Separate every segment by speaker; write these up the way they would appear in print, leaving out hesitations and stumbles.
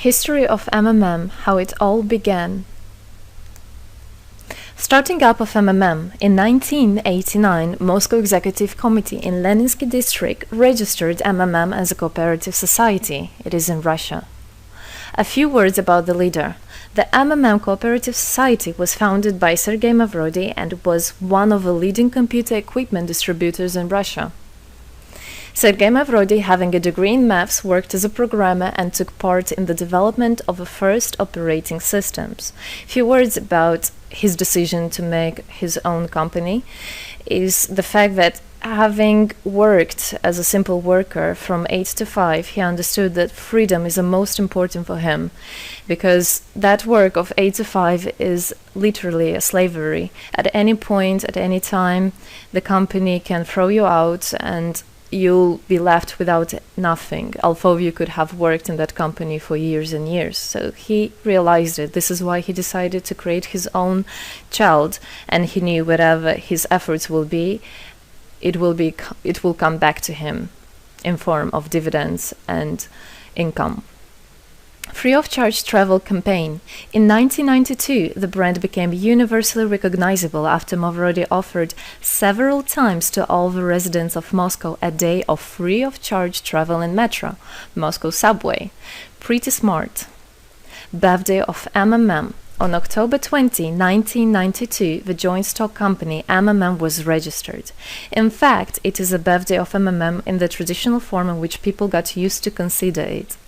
Speaker 1: History of MMM, how it all began. Starting up of MMM, in 1989, Moscow Executive Committee in Leninsky District registered MMM as a cooperative society. It is in Russia. A few words about the leader. The MMM Cooperative Society was founded by Sergei Mavrodi and was one of the leading computer equipment distributors in Russia. Sergei Mavrodi, having a degree in maths, worked as a programmer and took part in the development of the first operating systems. A few words about his decision to make his own company is the fact that having worked as a simple worker from 8 to 5, he understood that freedom is the most important for him, because that work of 8 to 5 is literally a slavery. At any point, at any time, the company can throw you out and you'll be left without nothing, although you could have worked in that company for years and years. So he realized it. This is why he decided to create his own child, and he knew whatever his efforts will be, it will come back to him in form of dividends and income. Free of charge travel campaign. In 1992, the brand became universally recognizable after Mavrodi offered several times to all the residents of Moscow a day of free of charge travel in metro, Moscow subway. Pretty smart. Birthday of MMM. On October 20, 1992, the joint stock company MMM was registered. In fact, it is a birthday of MMM in the traditional form in which people got used to consider it.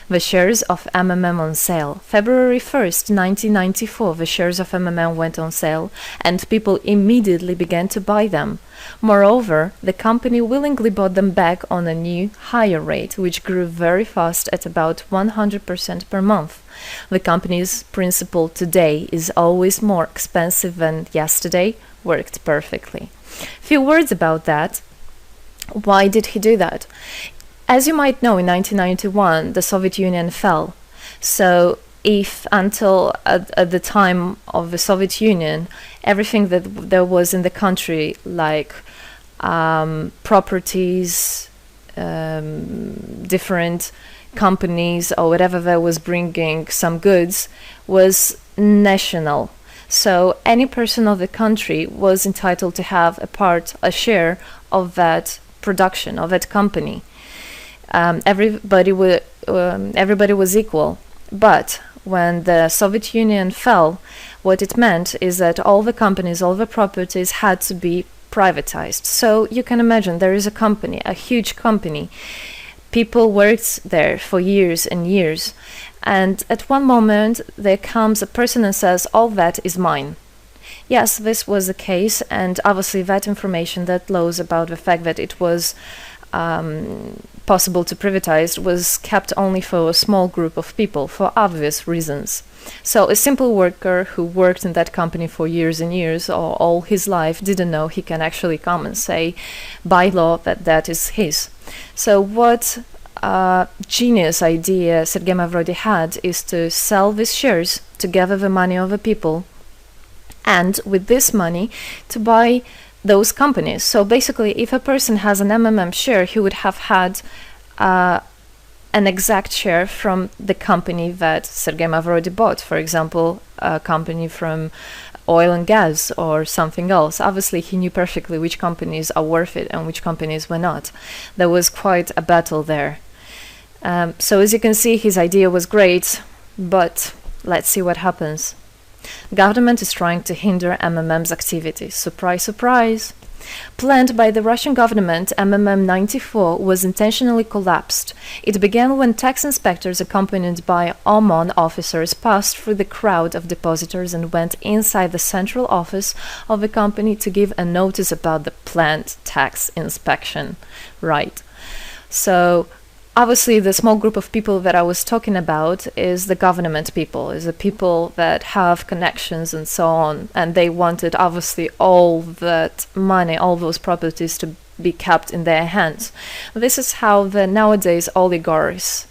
Speaker 1: The shares of MMM on sale. February 1st, 1994, the shares of MMM went on sale, and people immediately began to buy them. Moreover, the company willingly bought them back on a new, higher rate, which grew very fast at about 100% per month. The company's principle today is always more expensive than yesterday worked perfectly. Few words about that. Why did he do that? As you might know, in 1991, the Soviet Union fell. So if until at the time of the Soviet Union, everything that there was in the country, like properties, different companies, or whatever that was bringing some goods, was national. So any person of the country was entitled to have a share of that production, of that company. Everybody was equal. But when the Soviet Union fell, what it meant is that all the companies, all the properties had to be privatized. So you can imagine there is a company, a huge company. People worked there for years and years. And at one moment, there comes a person and says, all that is mine. Yes, this was the case. And obviously that information, that laws about the fact that it was possible to privatize was kept only for a small group of people for obvious reasons. So a simple worker who worked in that company for years and years or all his life didn't know he can actually come and say by law that that is his. So what genius idea Sergei Mavrodi had is to sell these shares to gather the money of the people, and with this money to buy those companies. So basically, if a person has an MMM share, he would have had an exact share from the company that Sergei Mavrodi bought. For example, a company from oil and gas or something else. Obviously, he knew perfectly which companies are worth it and which companies were not. There was quite a battle there. So as you can see, his idea was great, but let's see what happens. Government is trying to hinder MMM's activities. Surprise, surprise! Planned by the Russian government, MMM 94 was intentionally collapsed. It began when tax inspectors accompanied by OMON officers passed through the crowd of depositors and went inside the central office of the company to give a notice about the planned tax inspection. Right. So obviously, the small group of people that I was talking about is the government people, is the people that have connections and so on. And they wanted, obviously, all that money, all those properties to be kept in their hands. This is how the nowadays oligarchs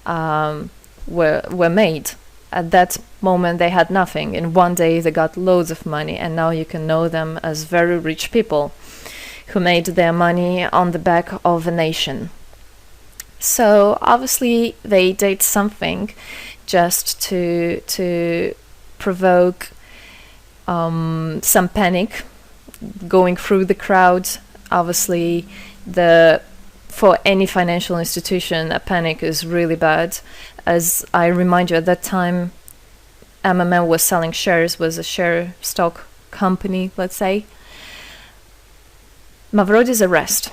Speaker 1: were made. At that moment, they had nothing. In one day, they got loads of money. And now you can know them as very rich people who made their money on the back of a nation. So obviously they did something just to provoke some panic going through the crowd. Obviously, for any financial institution, a panic is really bad. As I remind you, at that time, MMM was selling shares, was a share stock company, let's say. Mavrody's arrest.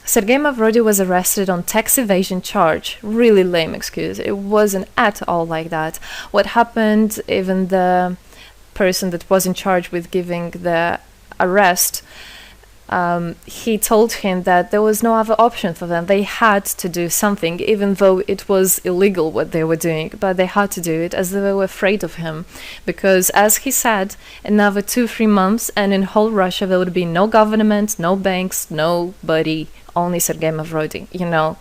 Speaker 1: Sergei Mavrody was arrested on tax evasion charge. Really lame excuse. It wasn't at all like that. What happened, even the person that was in charge with giving the arrest, he told him that there was no other option for them. They had to do something, even though it was illegal what they were doing, but they had to do it as they were afraid of him. Because, as he said, another 2-3 months and in whole Russia there would be no government, no banks, nobody, only Sergei Mavrody,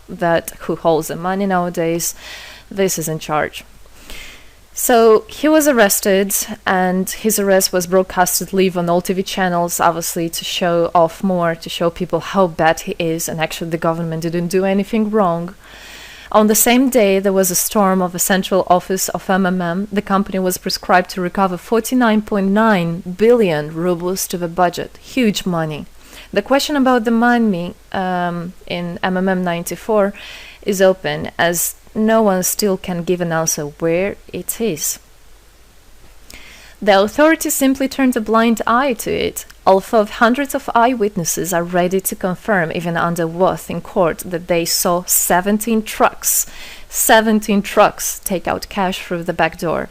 Speaker 1: that who holds the money nowadays. This is in charge. So he was arrested, and his arrest was broadcasted live on all TV channels, obviously to show off more, to show people how bad he is, and actually the government didn't do anything wrong. On the same day, there was a storm of the central office of MMM. The company was prescribed to recover 49.9 billion rubles to the budget. Huge money. The question about the money in MMM 94 is open, as no one still can give an answer where it is. The authorities simply turned a blind eye to it, although hundreds of eyewitnesses are ready to confirm, even under oath in court, that they saw 17 trucks take out cash through the back door.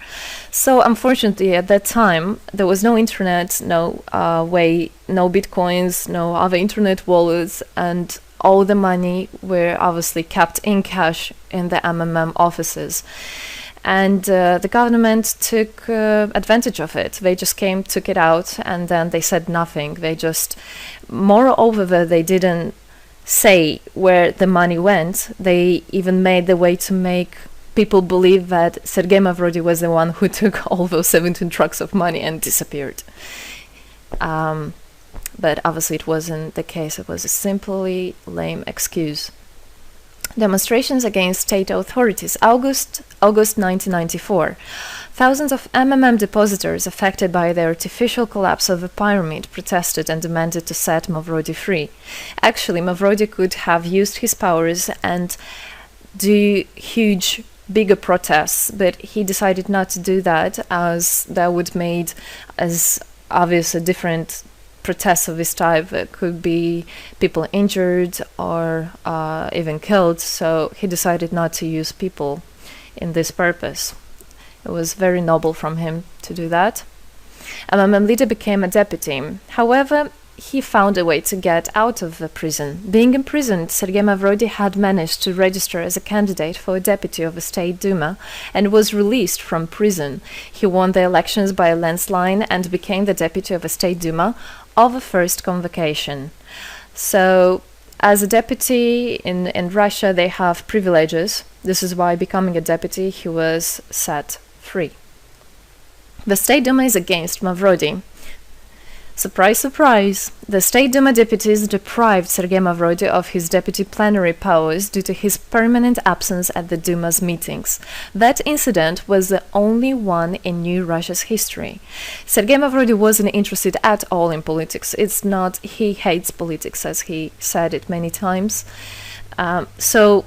Speaker 1: So unfortunately, at that time, there was no internet, no bitcoins, no other internet wallets, and all the money were obviously kept in cash in the MMM offices. And the government took advantage of it. They just came, took it out, and then they said nothing. Moreover, they didn't say where the money went. They even made the way to make people believe that Sergei Mavrody was the one who took all those 17 trucks of money and disappeared. But obviously it wasn't the case. It was a simply lame excuse. Demonstrations against state authorities. August 1994. Thousands of MMM depositors affected by the artificial collapse of the pyramid protested and demanded to set Mavrody free. Actually, Mavrody could have used his powers and do bigger protests, but he decided not to do that, as that would made as obvious a different protests of this type. Could be people injured or even killed, so he decided not to use people in this purpose. It was very noble from him to do that. MMM leader became a deputy. However, he found a way to get out of the prison. Being imprisoned, Sergei Mavrody had managed to register as a candidate for a deputy of the State Duma and was released from prison. He won the elections by a landslide and became the deputy of the State Duma of the first convocation. So, as a deputy in Russia, they have privileges. This is why, becoming a deputy, he was set free. The State Duma is against Mavrody. Surprise, surprise! The State Duma deputies deprived Sergei Mavrody of his deputy plenary powers due to his permanent absence at the Duma's meetings. That incident was the only one in New Russia's history. Sergei Mavrody wasn't interested at all in politics. It's not, he hates politics, as he said it many times. So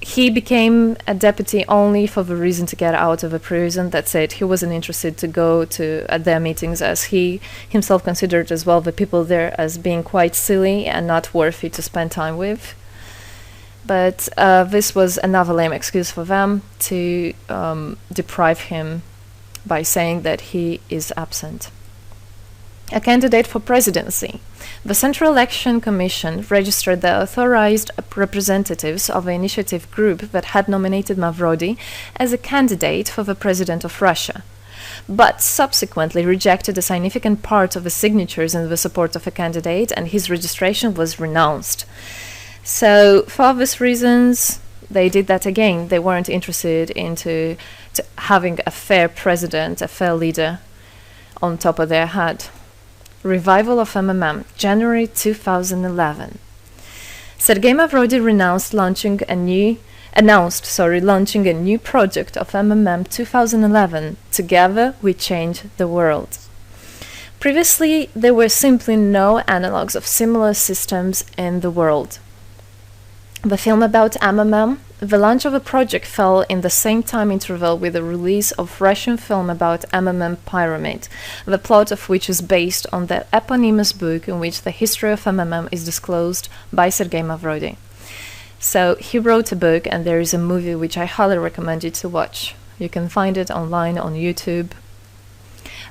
Speaker 1: he became a deputy only for the reason to get out of a prison. That's it. He wasn't interested to go to their meetings, as he himself considered as well the people there as being quite silly and not worthy to spend time with. But this was another lame excuse for them to deprive him by saying that he is absent. A candidate for presidency. The Central Election Commission registered the authorized representatives of the initiative group that had nominated Mavrody as a candidate for the president of Russia, but subsequently rejected a significant part of the signatures in the support of a candidate, and his registration was renounced. So, for obvious reasons, they did that again. They weren't interested into having a fair president, a fair leader on top of their head. Revival of MMM, January 2011. Sergei Mavrody renounced launching a new launching a new project of MMM 2011, Together We Change the World. Previously, there were simply no analogues of similar systems in the world. The film about MMM, the launch of the project fell in the same time interval with the release of Russian film about MMM Pyramid, the plot of which is based on the eponymous book in which the history of MMM is disclosed by Sergei Mavrodi. So he wrote a book, and there is a movie which I highly recommend you to watch. You can find it online on YouTube.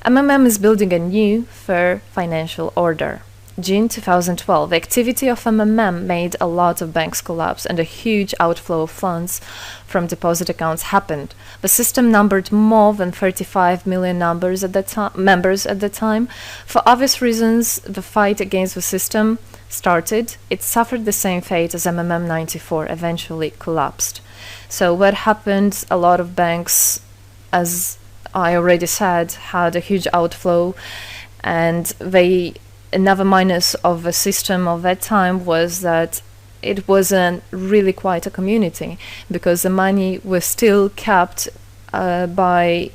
Speaker 1: MMM is building a new, fair financial order. June 2012, the activity of MMM made a lot of banks collapse and a huge outflow of funds from deposit accounts happened. The system numbered more than 35 million members at the time. For obvious reasons, the fight against the system started. It suffered the same fate as MMM 94, eventually collapsed. So what happened? A lot of banks, as I already said, had a huge outflow, and another minus of the system of that time was that it wasn't really quite a community, because the money was still kept by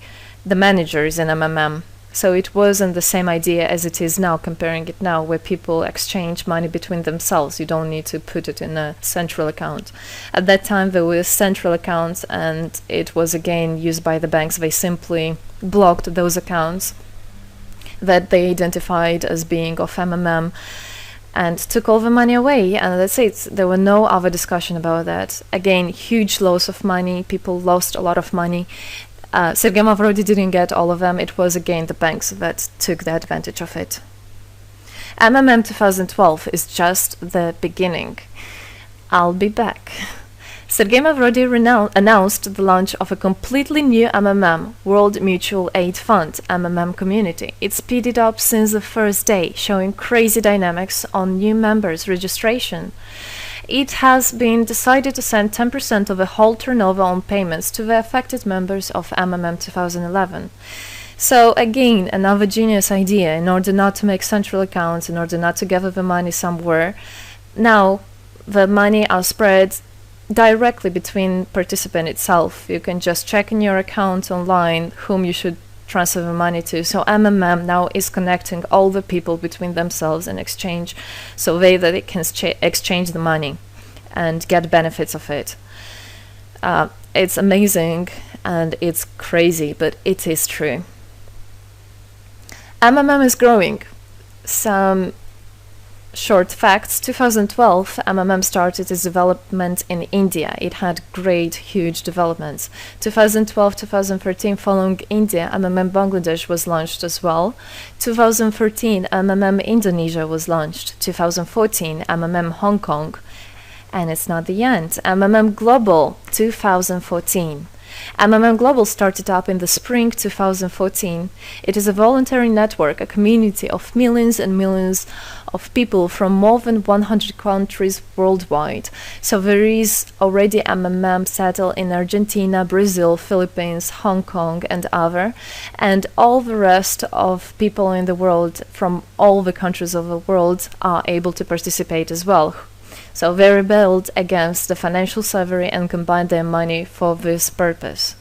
Speaker 1: the managers in MMM. So it wasn't the same idea as it is now, comparing it now, where people exchange money between themselves. You don't need to put it in a central account. At that time, there were central accounts, and it was again used by the banks. They simply blocked those accounts that they identified as being of MMM and took all the money away, and that's it. There were no other discussion about that. Again, huge loss of money. People lost a lot of money. Sergei Mavrodi didn't get all of them. It was again the banks that took the advantage of it. MMM 2012 is just the beginning. I'll be back. Sergei Mavrodi announced the launch of a completely new MMM, World Mutual Aid Fund, MMM community. It speeded up since the first day, showing crazy dynamics on new members' registration. It has been decided to send 10% of the whole turnover on payments to the affected members of MMM 2011. So again, another genius idea. In order not to make central accounts, in order not to gather the money somewhere, now the money are spread directly between participant itself. You can just check in your account online whom you should transfer the money to. So MMM now is connecting all the people between themselves and exchange, so that they can exchange the money and get benefits of it. It's amazing and it's crazy, but it is true. MMM is growing. Some short facts. 2012, MMM started its development in India. It had great, huge developments. 2012-2013, following India, MMM Bangladesh was launched as well. 2013, MMM Indonesia was launched. 2014, MMM Hong Kong. And it's not the end. MMM Global, 2014. MMM Global started up in the spring 2014. It is a voluntary network, a community of millions and millions of people from more than 100 countries worldwide. So there is already MMM settled in Argentina, Brazil, Philippines, Hong Kong, and other. And all the rest of people in the world from all the countries of the world are able to participate as well. So they rebelled against the financial slavery and combined their money for this purpose.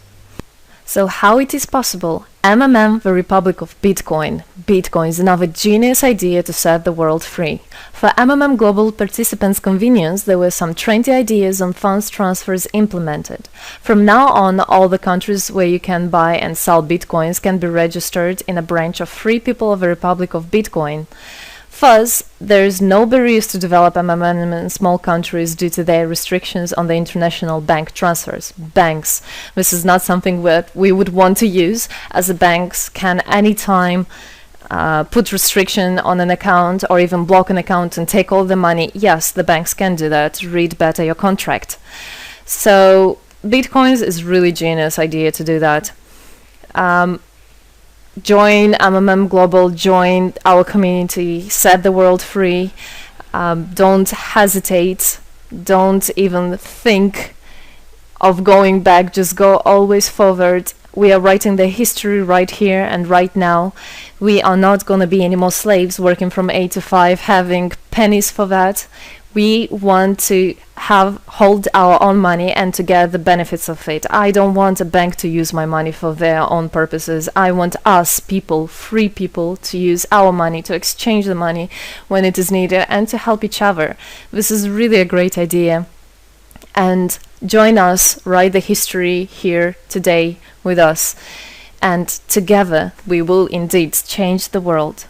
Speaker 1: So how it is possible? MMM, the Republic of Bitcoin. Bitcoin is another genius idea to set the world free. For MMM Global participants' convenience, there were some trendy ideas on funds transfers implemented. From now on, all the countries where you can buy and sell Bitcoins can be registered in a branch of Free People of the Republic of Bitcoin. Thus, there is no barriers to develop MMM in small countries due to their restrictions on the international bank transfers. Banks. This is not something that we would want to use, as the banks can anytime put restriction on an account or even block an account and take all the money. Yes, the banks can do that. Read better your contract. So, Bitcoins is really genius idea to do that. Join MMM Global, join our community, set the world free. Don't hesitate, don't even think of going back, just go always forward. We are writing the history right here and right now. We are not going to be any more slaves working from 8 to 5, having pennies for that. We want to hold our own money and to get the benefits of it. I don't want a bank to use my money for their own purposes. I want us people, free people, to use our money, to exchange the money when it is needed, and to help each other. This is really a great idea. And join us, write the history here today with us. And together we will indeed change the world.